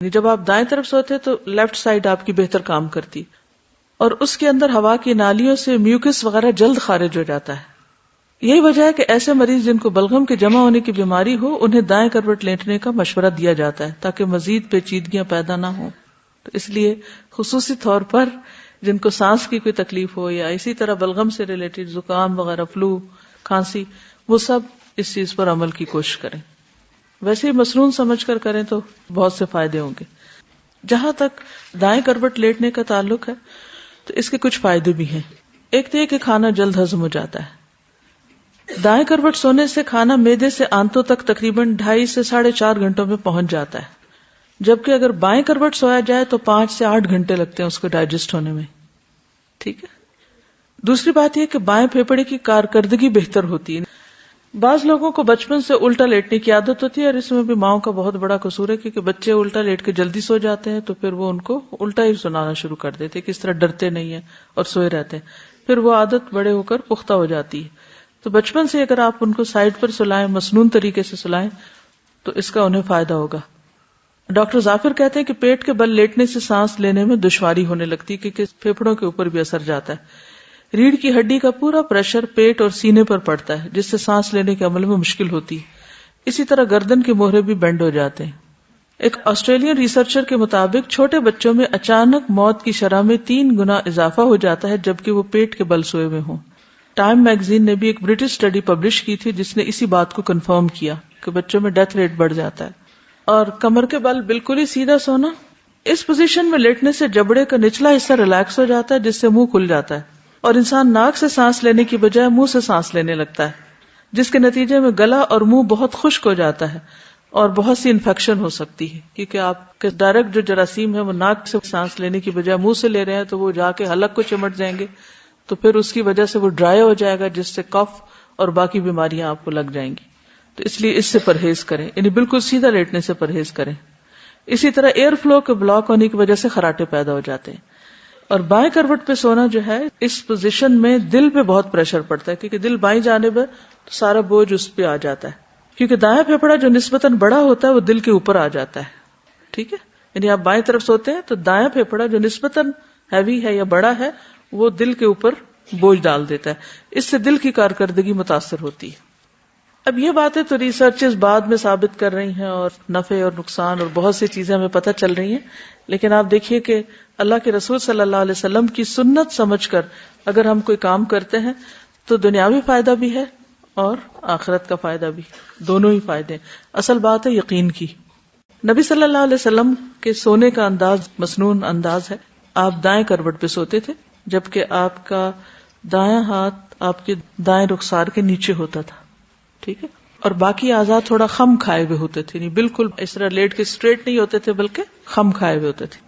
یعنی جب آپ دائیں طرف سوتے تو لیفٹ سائڈ آپ کی بہتر کام کرتی، اور اس کے اندر ہوا کی نالیوں سے میوکس وغیرہ جلد خارج ہو جاتا ہے. یہی وجہ ہے کہ ایسے مریض جن کو بلغم کے جمع ہونے کی بیماری ہو انہیں دائیں کروٹ لیٹنے کا مشورہ دیا جاتا ہے تاکہ مزید پیچیدگیاں پیدا نہ ہوں. تو اس لیے خصوصی طور پر جن کو سانس کی کوئی تکلیف ہو یا اسی طرح بلغم سے ریلیٹڈ زکام وغیرہ، فلو، کھانسی، وہ سب اس چیز پر عمل کی کوشش کریں. ویسے ہی مسنون سمجھ کر کریں تو بہت سے فائدے ہوں گے. جہاں تک دائیں کروٹ لیٹنے کا تعلق ہے تو اس کے کچھ فائدے بھی ہیں. ایک تو یہ کہ کھانا جلد ہضم ہو جاتا ہے. دائیں کروٹ سونے سے کھانا معدے سے آنتوں تک تقریباً 2.5 سے 4.5 گھنٹوں میں پہنچ جاتا ہے، جبکہ اگر بائیں کروٹ سویا جائے تو 5 سے 8 گھنٹے لگتے ہیں اس کو ڈائجسٹ ہونے میں. ٹھیک ہے. دوسری بات یہ کہ بائیں پھیپھڑے کی کارکردگی بہتر ہوتی ہے. بعض لوگوں کو بچپن سے الٹا لیٹنے کی عادت ہوتی ہے، اور اس میں بھی ماؤں کا بہت بڑا قصور ہے، کیونکہ بچے الٹا لیٹ کے جلدی سو جاتے ہیں تو پھر وہ ان کو الٹا ہی سنانا شروع کر دیتے کہ اس طرح ڈرتے نہیں ہیں اور سوئے رہتے ہیں. پھر وہ عادت بڑے ہو کر پختہ ہو جاتی ہے. تو بچپن سے اگر آپ ان کو سائڈ پر سلائیں، مسنون طریقے سے سلائیں، تو اس کا انہیں فائدہ ہوگا. ڈاکٹر ظافر کہتے ہیں کہ پیٹ کے بل لیٹنے سے سانس لینے میں دشواری ہونے لگتی ہے کیونکہ پھیپھڑوں کے اوپر بھی اثر جاتا ہے. ریڑھ کی ہڈی کا پورا پریشر پیٹ اور سینے پر پڑتا ہے جس سے سانس لینے کے عمل میں مشکل ہوتی ہے. اسی طرح گردن کے موہرے بھی بینڈ ہو جاتے ہیں. ایک آسٹریلین ریسرچر کے مطابق چھوٹے بچوں میں اچانک موت کی شرح میں 3 گنا اضافہ ہو جاتا ہے جبکہ وہ پیٹ کے بل سوئے ہوئے ہوں. ٹائم میگزین نے بھی ایک برٹش اسٹڈی پبلش کی تھی جس نے اسی بات کو کنفرم کیا کہ بچوں میں ڈیتھ ریٹ بڑھ جاتا ہے. اور کمر کے بل بالکل ہی سیدھا سونا، اس پوزیشن میں لیٹنے سے جبڑے کا نچلا حصہ ریلیکس ہو جاتا ہے جس سے منہ کھل جاتا ہے اور انسان ناک سے سانس لینے کی بجائے منہ سے سانس لینے لگتا ہے، جس کے نتیجے میں گلا اور منہ بہت خشک ہو جاتا ہے اور بہت سی انفیکشن ہو سکتی ہے، کیونکہ آپ کے ڈائریکٹ جو جراثیم ہے وہ ناک سے سانس لینے کی بجائے منہ سے لے رہے ہیں تو وہ جا کے حلق کو چمٹ جائیں گے، تو پھر اس کی وجہ سے وہ ڈرائی ہو جائے گا جس سے کف اور باقی بیماریاں آپ کو لگ جائیں گی. تو اس لیے اس سے پرہیز کریں، یعنی بالکل سیدھا لیٹنے سے پرہیز کریں. اسی طرح ایئر فلو کے بلاک ہونے کی وجہ سے خراٹے پیدا ہو جاتے ہیں. اور بائیں کروٹ پہ سونا جو ہے، اس پوزیشن میں دل پہ بہت پریشر پڑتا ہے کیونکہ دل بائیں جانب ہے تو سارا بوجھ اس پہ آ جاتا ہے، کیونکہ دائیں پھیپھڑا جو نسبتاً بڑا ہوتا ہے وہ دل کے اوپر آ جاتا ہے. ٹھیک ہے، یعنی آپ بائیں طرف سوتے ہیں تو دائیں پھیپھڑا جو نسبتاً ہیوی ہے یا بڑا ہے وہ دل کے اوپر بوجھ ڈال دیتا ہے. اس سے دل کی کارکردگی متاثر ہوتی ہے. اب یہ باتیں تو ریسرچز بعد میں ثابت کر رہی ہیں اور نفع اور نقصان اور بہت سی چیزیں ہمیں پتہ چل رہی ہیں، لیکن آپ دیکھیے کہ اللہ کے رسول صلی اللہ علیہ وسلم کی سنت سمجھ کر اگر ہم کوئی کام کرتے ہیں تو دنیاوی فائدہ بھی ہے اور آخرت کا فائدہ بھی، دونوں ہی فائدے ہیں. اصل بات ہے یقین کی. نبی صلی اللہ علیہ وسلم کے سونے کا انداز مسنون انداز ہے. آپ دائیں کروٹ پہ سوتے تھے جبکہ آپ کا دایاں ہاتھ آپ کے دائیں رخسار کے نیچے ہوتا تھا. ٹھیک ہے، اور باقی اعضاء تھوڑا خم کھائے ہوئے ہوتے تھے، نہیں بالکل اس طرح لیٹ کے اسٹریٹ نہیں ہوتے تھے بلکہ خم کھائے ہوئے ہوتے تھے.